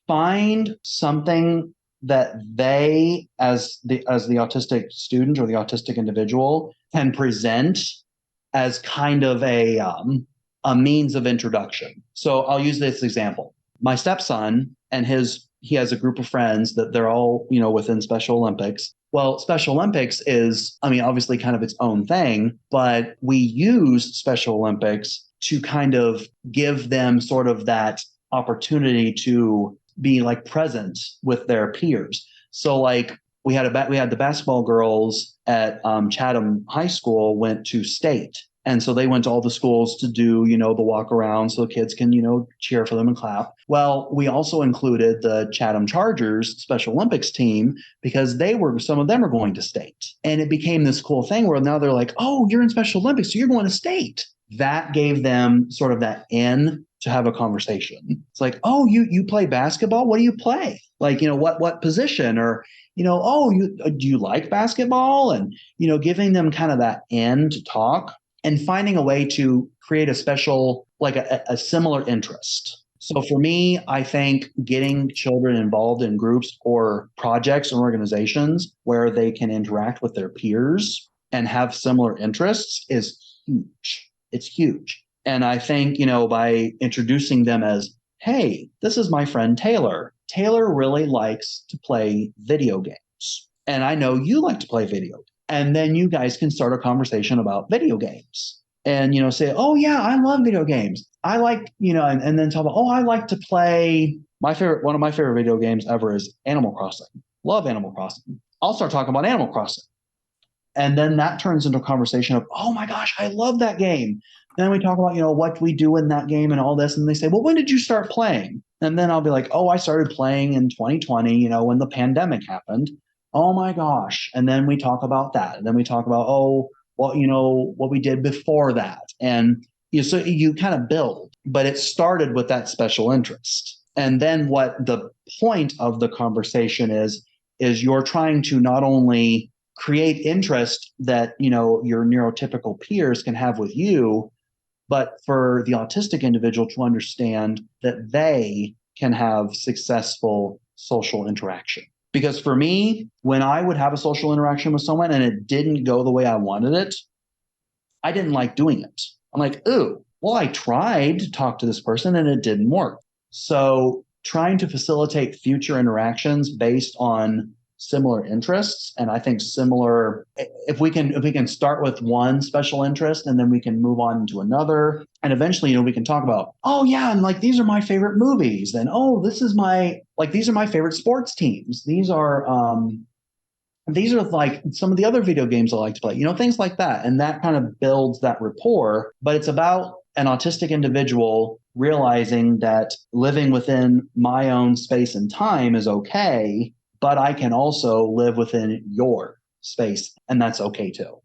find something that they, as the autistic student or the autistic individual, can present as kind of a means of introduction. So I'll use this example. My stepson and he has a group of friends that they're all, within Special Olympics. Well, Special Olympics is, I mean, obviously kind of its own thing, but we use Special Olympics to kind of give them sort of that opportunity to be like present with their peers. So like we had the basketball girls at Chatham High School went to state. And so they went to all the schools to do, the walk around so the kids can, cheer for them and clap. Well, we also included the Chatham Chargers Special Olympics team because some of them are going to state. And it became this cool thing where now they're like, oh, you're in Special Olympics, so you're going to state. That gave them sort of that in to have a conversation. It's like, oh, you play basketball? What do you play? Like, what position? Or, do you like basketball? And, giving them kind of that in to talk and finding a way to create a special, like a similar interest. So for me, I think getting children involved in groups or projects and organizations where they can interact with their peers and have similar interests is huge. It's huge. And I think, by introducing them as, hey, this is my friend Taylor. Taylor really likes to play video games. And I know you like to play video games. And then you guys can start a conversation about video games and, say, oh, yeah, I love video games. I like, and then talk about, oh, I like to play one of my favorite video games ever is Animal Crossing. Love Animal Crossing. I'll start talking about Animal Crossing. And then that turns into a conversation of, oh my gosh, I love that game. Then we talk about, what we do in that game and all this. And they say, well, when did you start playing? And then I'll be like, oh, I started playing in 2020, when the pandemic happened. Oh my gosh. And then we talk about that. And then we talk about, oh, well, what we did before that. And so you kind of build, but it started with that special interest. And then what the point of the conversation is you're trying to not only create interest that, your neurotypical peers can have with you, but for the autistic individual to understand that they can have successful social interaction. Because for me, when I would have a social interaction with someone and it didn't go the way I wanted it, I didn't like doing it. I'm like, ooh, well, I tried to talk to this person and it didn't work. So trying to facilitate future interactions based on similar interests. And I think if we can start with one special interest and then we can move on to another. And eventually, we can talk about, oh yeah, and like these are my favorite movies. And oh, these are my favorite sports teams. These are like some of the other video games I like to play, things like that. And that kind of builds that rapport. But it's about an autistic individual realizing that living within my own space and time is okay, but I can also live within your space, and that's okay too.